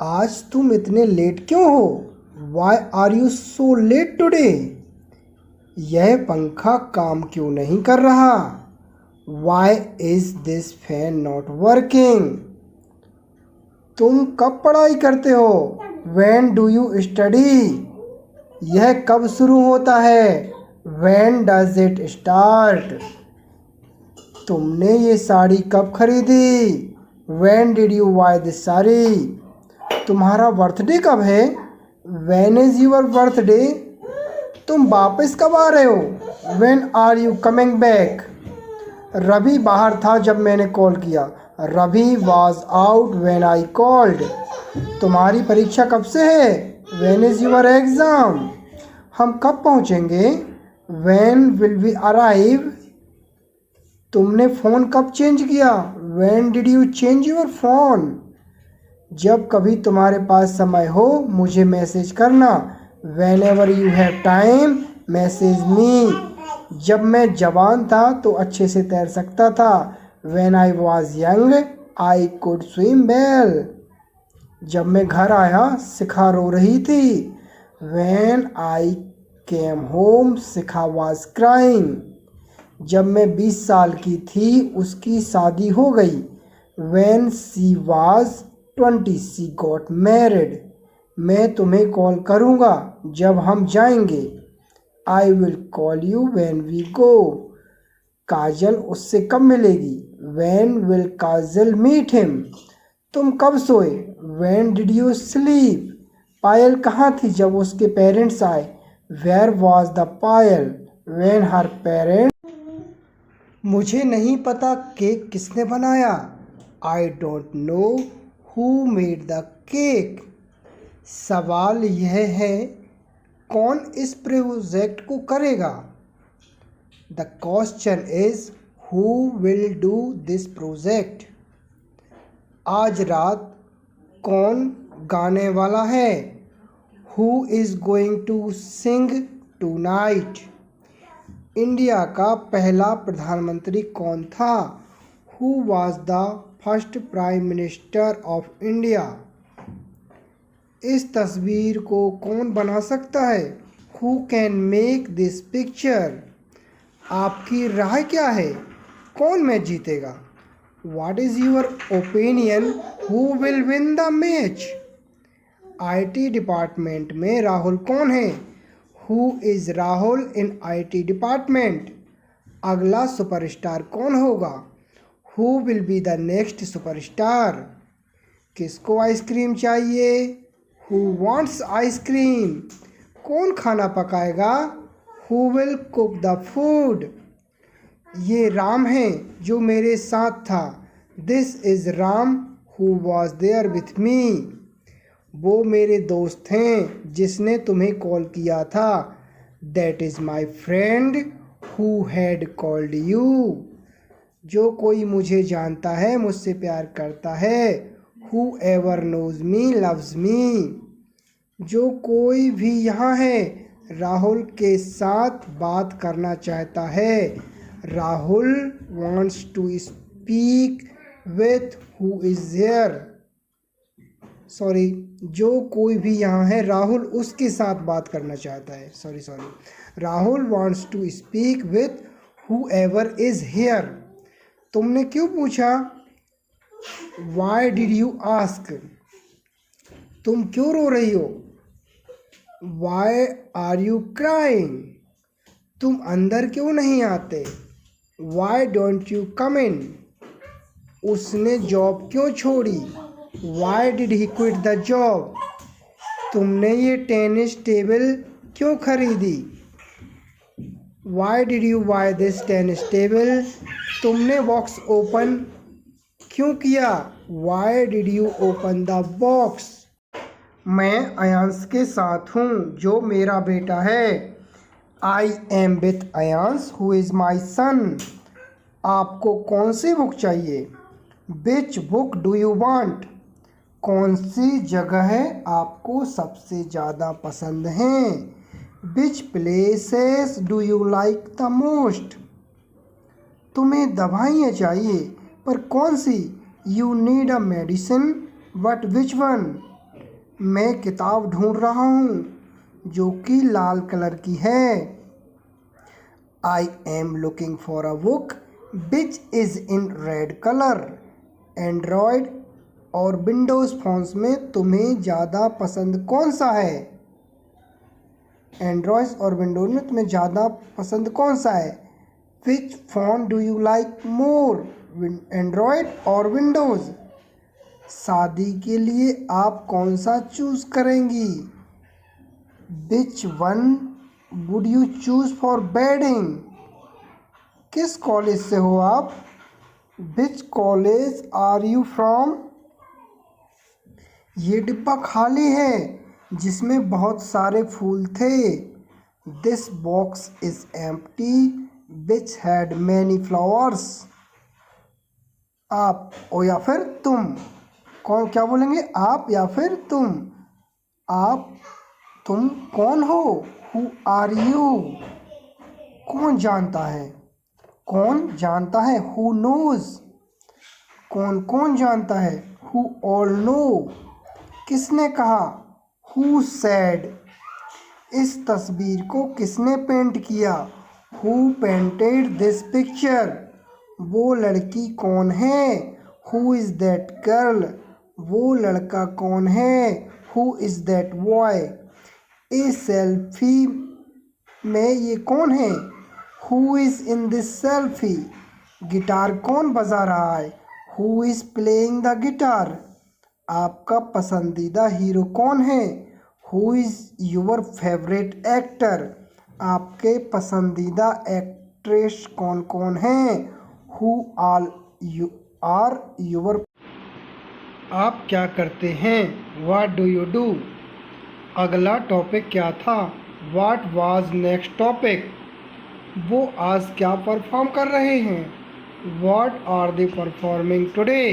आज तुम इतने लेट क्यों हो? Why are you so late today? यह पंखा काम क्यों नहीं कर रहा? Why is this fan not working? तुम कब पढ़ाई करते हो? When do you study? यह कब शुरू होता है? When does it start? तुमने ये साड़ी कब खरीदी? When did you buy this sari? तुम्हारा बर्थडे कब है? When is your birthday? तुम वापस कब आ रहे हो? When are you coming back? Ravi बाहर था जब मैंने कॉल किया। Ravi was out when I called. तुम्हारी परीक्षा कब से है? When is your exam? हम कब पहुँचेंगे? When will we arrive? तुमने फ़ोन कब चेंज किया? When did you change your phone? जब कभी तुम्हारे पास समय हो मुझे मैसेज करना। Whenever you have time, message me. जब मैं जवान था तो अच्छे से तैर सकता था। When I was young, I could swim well. जब मैं घर आया शिखा रो रही थी। When I came home, Shikha was crying. जब मैं 20 साल की थी उसकी शादी हो गई। When she was 20, she got married. मैं तुम्हें कॉल करूँगा जब हम जाएंगे। I will call you when we go. काजल उससे कब मिलेगी? When will Kajal meet him? तुम कब सोए? When did you sleep? पायल कहाँ थी जब उसके पेरेंट्स आए? Where was the Payal when her parents? मुझे नहीं पता केक किसने बनाया। I don't know who made the cake. सवाल यह है कौन इस प्रोजेक्ट को करेगा? The question is who will do this project? आज रात कौन गाने वाला है? Who is going to sing tonight? India का पहला प्रधानमंत्री कौन था? Who was the first Prime Minister of India? इस तस्वीर को कौन बना सकता है? Who can make this picture? आपकी राय क्या है? कौन मैच जीतेगा? What is your opinion? Who will win the match? IT department में राहुल कौन है? Who is Rahul in IT department? अगला सुपरस्टार कौन होगा? Who will be the next superstar? किसको आइसक्रीम चाहिए? Who wants ice cream? कौन खाना पकाएगा? Who will cook the food? ये राम है जो मेरे साथ था। This is Ram who was there with me. वो मेरे दोस्त हैं जिसने तुम्हें कॉल किया था। That is my friend who had called you. जो कोई मुझे जानता है मुझसे प्यार करता है। Whoever knows me loves me. जो कोई भी यहाँ है राहुल के साथ बात करना चाहता है। Rahul wants to speak with who is here. Sorry, जो कोई भी यहाँ है राहुल उसके साथ बात करना चाहता है। Sorry Rahul wants to speak with whoever is here. तुमने क्यों पूछा? Why did you ask? तुम क्यों रो रही हो? Why are you crying? तुम अंदर क्यों नहीं आते? Why don't you come in? उसने जॉब क्यों छोड़ी? Why did he quit the job? तुमने ये टेनिस टेबल क्यों खरीदी? Why did you buy this tennis table? तुमने बॉक्स ओपन क्यों किया? Why did you open the box? मैं अयांश के साथ हूँ जो मेरा बेटा है। I am with Ayansh who is my son. आपको कौन सी बुक चाहिए? Which book do you want? कौन सी जगह आपको सबसे ज़्यादा पसंद है? Which places do you like the most? तुम्हें दवाइयाँ चाहिए पर कौन सी? You need a medicine but which one? मैं किताब ढूंढ रहा हूँ जो कि लाल कलर की है। I am looking for a book which is in red colour. Android और विंडोज़ फ़ोन्स में तुम्हें ज़्यादा पसंद कौन सा है? एंड्रॉयड और विंडोज़ में तुम्हें ज़्यादा पसंद कौन सा है? Which phone do you like more, Android और विंडोज़? शादी के लिए आप कौन सा चूज़ करेंगी? Which one would you choose for wedding? किस कॉलेज से हो आप? Which college are you from? ये डिब्बा खाली है जिसमें बहुत सारे फूल थे। This box is empty which had many flowers. आप ओ या फिर तुम, कौन क्या बोलेंगे? आप या फिर तुम। आप, तुम कौन हो? Who are you? कौन जानता है? कौन जानता है? Who knows? कौन कौन जानता है? Who all know? किसने कहा? Who said? इस तस्वीर को किसने पेंट किया? Who painted this picture? वो लड़की कौन है? Who is that girl? वो लड़का कौन है? Who is that boy? इस सेल्फी में ये कौन है? Who is in this selfie? Guitar कौन बजा रहा है? Who is playing the guitar? आपका पसंदीदा हीरो कौन है? Who is your favourite actor? आपके पसंदीदा एक्ट्रेस कौन कौन हैं? Who all you are your? आप क्या करते हैं? What do you do? अगला टॉपिक क्या था? What was next topic? वो आज क्या परफॉर्म कर रहे हैं? What are they performing today?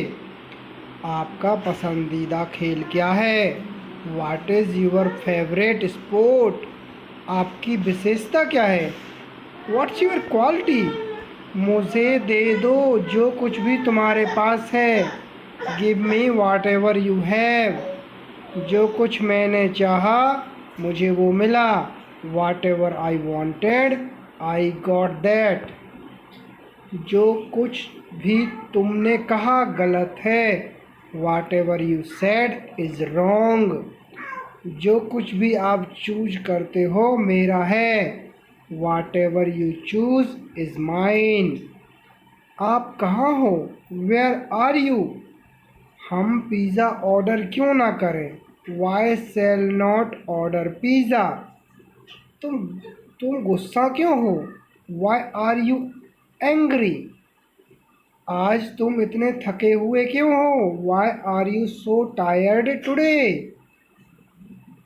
आपका पसंदीदा खेल क्या है? What is your favourite sport? आपकी विशेषता क्या है? What's your quality? मुझे दे दो जो कुछ भी तुम्हारे पास है। Give me whatever you have. जो कुछ मैंने चाहा मुझे वो मिला। Whatever I wanted I got that. जो कुछ भी तुमने कहा गलत है। Whatever you said is wrong. जो कुछ भी आप चूज करते हो मेरा है। Whatever you choose is mine. आप कहाँ हो? Where are you? हम पिज़्ज़ा ऑर्डर क्यों ना करें? Why cell not order pizza? तुम तुम गुस्सा क्यों हो? Why are you angry? आज तुम इतने थके हुए क्यों हो? Why are you so tired today?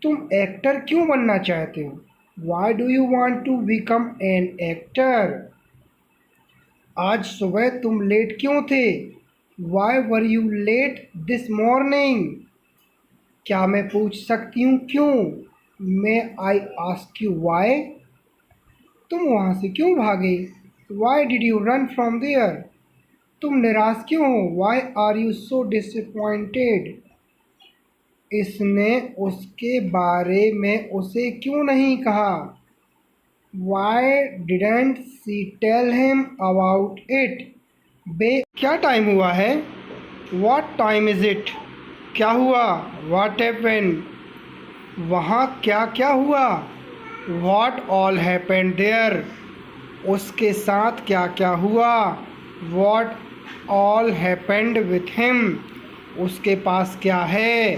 तुम एक्टर क्यों बनना चाहते हो? Why do you want to become an actor? आज सुबह तुम लेट क्यों थे? Why were you late this morning? क्या मैं पूछ सकती हूँ क्यों? May I ask you why? तुम वहाँ से क्यों भागे? Why did you run from there? तुम निराश क्यों हो? Why are you so disappointed? इसने उसके बारे में उसे क्यों नहीं कहा? Why didn't she tell him about it? क्या टाइम हुआ है? What time is it? क्या हुआ? What happened? वहाँ क्या क्या हुआ? What all happened there? उसके साथ क्या क्या हुआ? What all happened with him? उसके पास क्या है?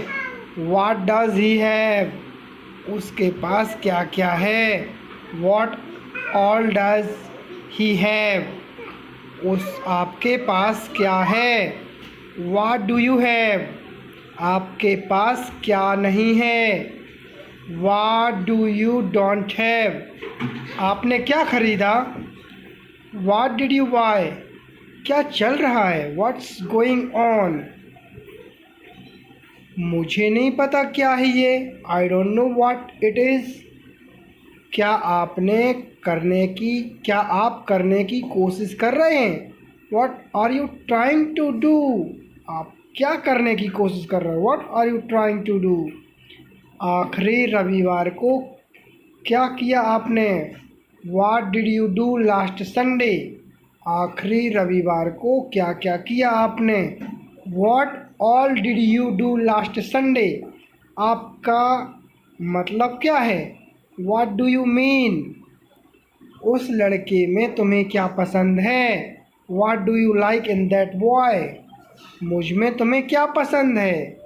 What does he have? उसके पास क्या क्या है? What all does he have? आपके पास क्या है? What do you have? आपके पास क्या नहीं है? What do you don't have? आपने क्या खरीदा? What did you buy? क्या चल रहा है? What's going on? मुझे नहीं पता क्या है ये। I don't know what it is. क्या आप करने की कोशिश कर रहे हैं? What are you trying to do? आप क्या करने की कोशिश कर रहे हो? What are you trying to do? आखिरी रविवार को क्या किया आपने? What did you do last Sunday? आखिरी रविवार को क्या क्या किया आपने? What all did you do last Sunday? आपका मतलब क्या है? What do you mean? उस लड़के में तुम्हें क्या पसंद है? What do you like in that boy? मुझ में तुम्हें क्या पसंद है?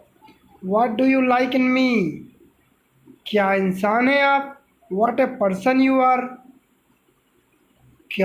What do you like in me? क्या इंसान है आप? What a person you are?